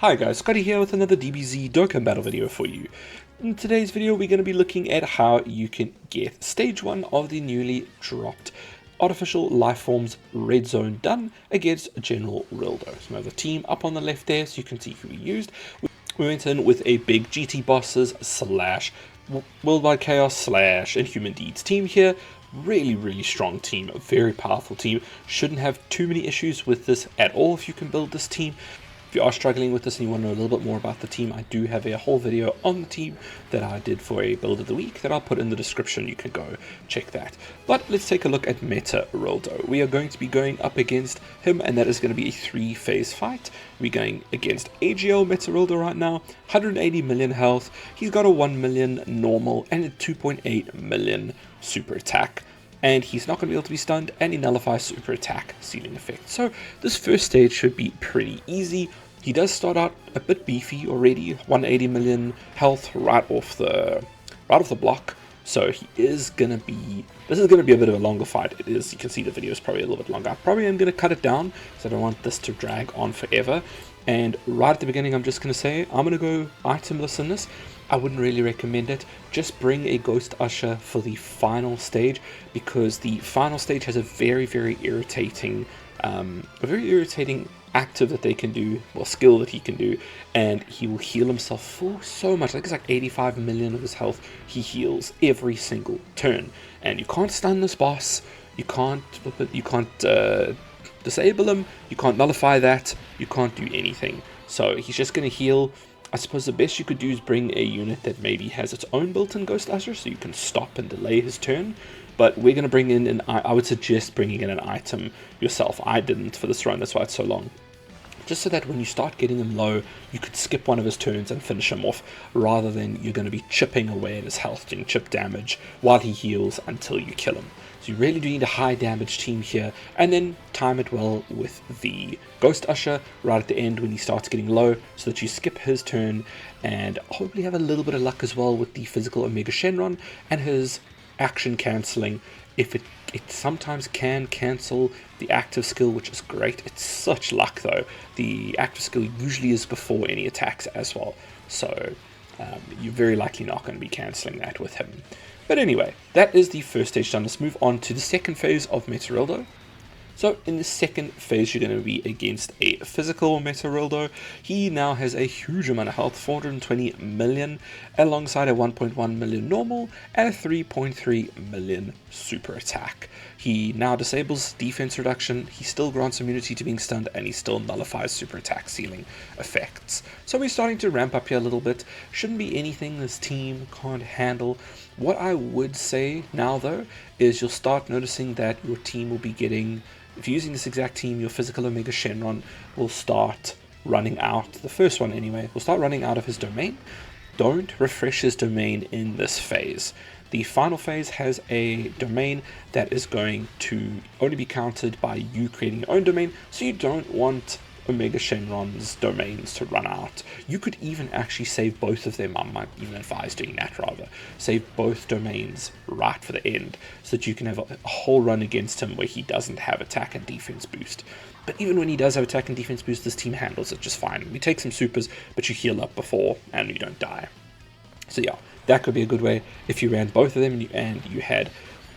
Hi guys, Scotty here with another DBZ Dokkan battle video for you. In today's video we're going to be looking at how you can get stage 1 of the newly dropped Artificial Lifeforms Red Zone done against General Rildo. So we have the team up on the left there so you can see who we used. We went in with a big GT Bosses slash Worldwide Chaos slash Inhuman Deeds team here. Really strong team, a very powerful team. Shouldn't have too many issues with this at all if you can build this team. If you are struggling with this and you want to know a little bit more about the team, I do have a whole video on the team that I did for a build of the week that I'll put in the description. You can go check that. But let's take a look at Meta Rildo. We are going to be going up against him, and that is going to be a 3-phase fight. We're going against AGL Meta Rildo right now, 180 million health. He's got a 1 million normal and a 2.8 million super attack. And he's not going to be able to be stunned, and he nullifies super attack ceiling effect. So this first stage should be pretty easy. He does start out a bit beefy already, 180 million health right off the block. So he is gonna be, this is gonna be a bit of a longer fight. It is, you can see the video is probably a little bit longer. I probably am gonna cut it down because I don't want this to drag on forever. And right at the beginning, I'm just gonna say I'm gonna go itemless in this. I wouldn't really recommend it. Just bring a Ghost Usher for the final stage, because the final stage has a very irritating active that they can do, well, skill that he can do, and he will heal himself for so much. I think it's like 85 million of his health he heals every single turn, and you can't stun this boss, you can't disable him, you can't nullify that, you can't do anything. So he's just going to heal. I suppose the best you could do is bring a unit that maybe has its own built-in Ghost Usher, so you can stop and delay his turn. But we're going to bring in I would suggest bringing in an item yourself. I didn't for this run, that's why it's so long. Just so that when you start getting him low, you could skip one of his turns and finish him off, rather than you're going to be chipping away at his health, doing chip damage while he heals until you kill him. So you really do need a high damage team here, and then time it well with the Ghost Usher right at the end when he starts getting low, so that you skip his turn, and hopefully have a little bit of luck as well with the physical Omega Shenron and his action cancelling. If it sometimes can cancel the active skill, which is great. It's such luck though. The active skill usually is before any attacks as well, so you're very likely not going to be cancelling that with him. But anyway, that is the first stage done. Let's move on to the second phase of Meta Rildo. So in the second phase, you're going to be against a physical Meta Rildo. He now has a huge amount of health, 420 million, alongside a 1.1 million normal and a 3.3 million super attack. He now disables defense reduction, he still grants immunity to being stunned, and he still nullifies super attack ceiling effects. So we're starting to ramp up here a little bit. Shouldn't be anything this team can't handle. What I would say now though, is you'll start noticing that your team will be getting, if you're using this exact team, your physical Omega Shenron will start running out, the first one anyway, will start running out of his domain. Don't refresh his domain in this phase. The final phase has a domain that is going to only be counted by you creating your own domain, so you don't want Omega Shenron's domains to run out. You could even actually save both of them. I might even advise doing that rather. Save both domains right for the end, so that you can have a whole run against him where he doesn't have attack and defense boost. But even when he does have attack and defense boost, this team handles it just fine. We take some supers, but you heal up before and you don't die. So yeah, that could be a good way if you ran both of them and you had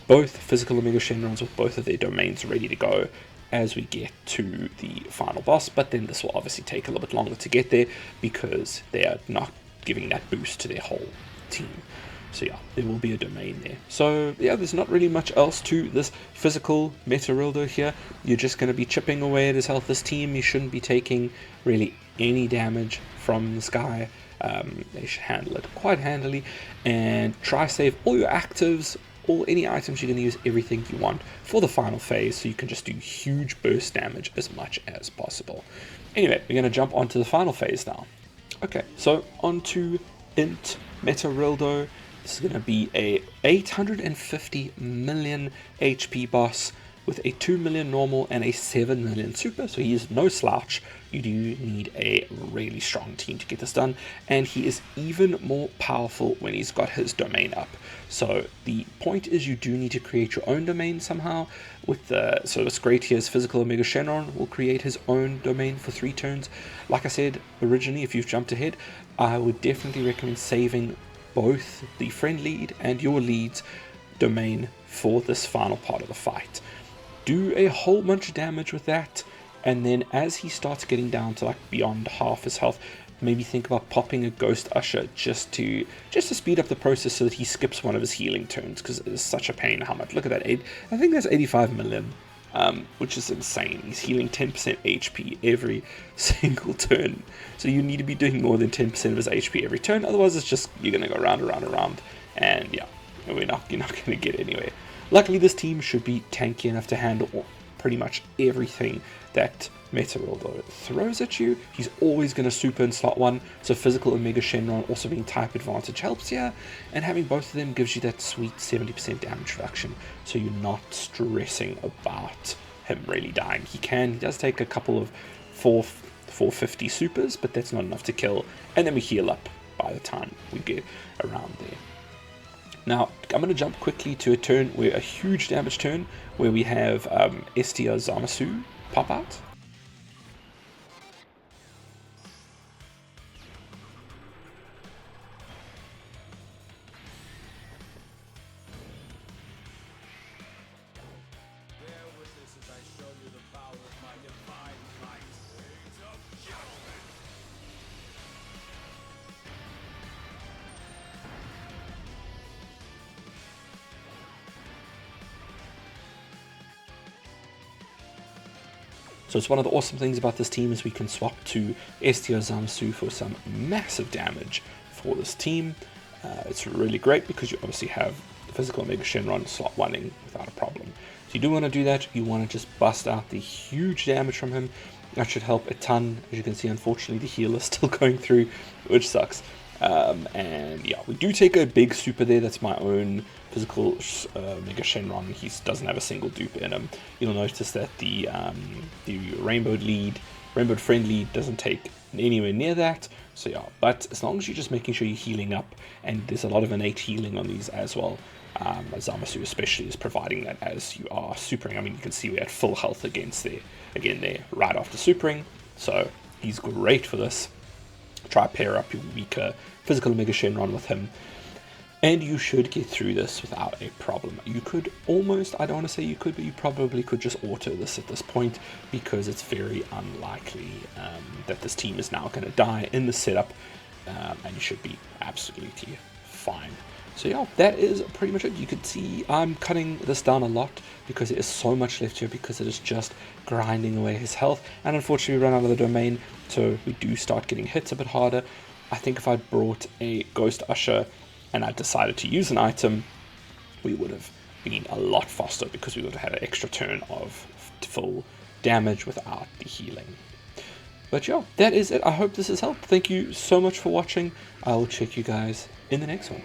both physical Omega Shenrons with both of their domains ready to go as we get to the final boss. But then this will obviously take a little bit longer to get there because they are not giving that boost to their whole team. So yeah, there will be a domain there. So yeah, there's not really much else to this physical Meta Rildo here. You're just going to be chipping away at his health. This team, you shouldn't be taking really any damage from this guy. They should handle it quite handily, and try save all your actives, any items you're going to use, everything you want for the final phase, so you can just do huge burst damage as much as possible. Anyway, we're going to jump onto the final phase now. Okay, so onto Int Meta Rildo. This is going to be a 850 million HP boss. with a 2 million normal and a 7 million super, so he is no slouch. You do need a really strong team to get this done, and he is even more powerful when he's got his domain up. So the point is, you do need to create your own domain somehow. So it's great here is Physical Omega Shenron will create his own domain for 3 turns. Like I said originally, if you've jumped ahead, I would definitely recommend saving both the friend lead and your lead's domain for this final part of the fight. Do a whole bunch of damage with that, and then as he starts getting down to like beyond half his health, maybe think about popping a Ghost Usher just to speed up the process so that he skips one of his healing turns, because it is such a pain how much. Look at that, I think that's 85 million, which is insane. He's healing 10% HP every single turn, so you need to be doing more than 10% of his HP every turn, otherwise it's just, you're going to go round and round and round, and yeah, you're not going to get anywhere. Luckily, this team should be tanky enough to handle pretty much everything that Meteorildo throws at you. He's always going to super in slot 1, so Physical Omega Shenron also being type advantage helps here, and having both of them gives you that sweet 70% damage reduction, so you're not stressing about him really dying. He does take a couple of 450 supers, but that's not enough to kill, and then we heal up by the time we get around there. Now, I'm going to jump quickly to a huge damage turn, where we have Estia Zamasu pop out. So it's one of the awesome things about this team is we can swap to Estia Zamasu for some massive damage for this team. It's really great because you obviously have the Physical Omega Shenron slot 1ing without a problem. So you do want to do that. You want to just bust out the huge damage from him. That should help a ton. As you can see, unfortunately, the heal is still going through, which sucks. And yeah, we do take a big super there. That's my own Physical Omega Shenron. He doesn't have a single dupe in him. You'll notice that the Rainbowed Friend lead doesn't take anywhere near that. So yeah, but as long as you're just making sure you're healing up, and there's a lot of innate healing on these as well. Zamasu especially is providing that as you are supering. I mean, you can see we're at full health again there right after supering. So he's great for this. Try pair up your weaker Physical Omega Shenron with him, and you should get through this without a problem. You could almost, I don't want to say you could, but you probably could just auto this at this point, because it's very unlikely that this team is now going to die in the setup, and you should be absolutely fine. So yeah, that is pretty much it. You can see I'm cutting this down a lot because there is so much left here, because it is just grinding away his health, and unfortunately we run out of the domain, so we do start getting hit a bit harder. I think if I brought a Ghost Usher and I decided to use an item, we would have been a lot faster, because we would have had an extra turn of full damage without the healing. But yeah, that is it. I hope this has helped. Thank you so much for watching. I will check you guys in the next one.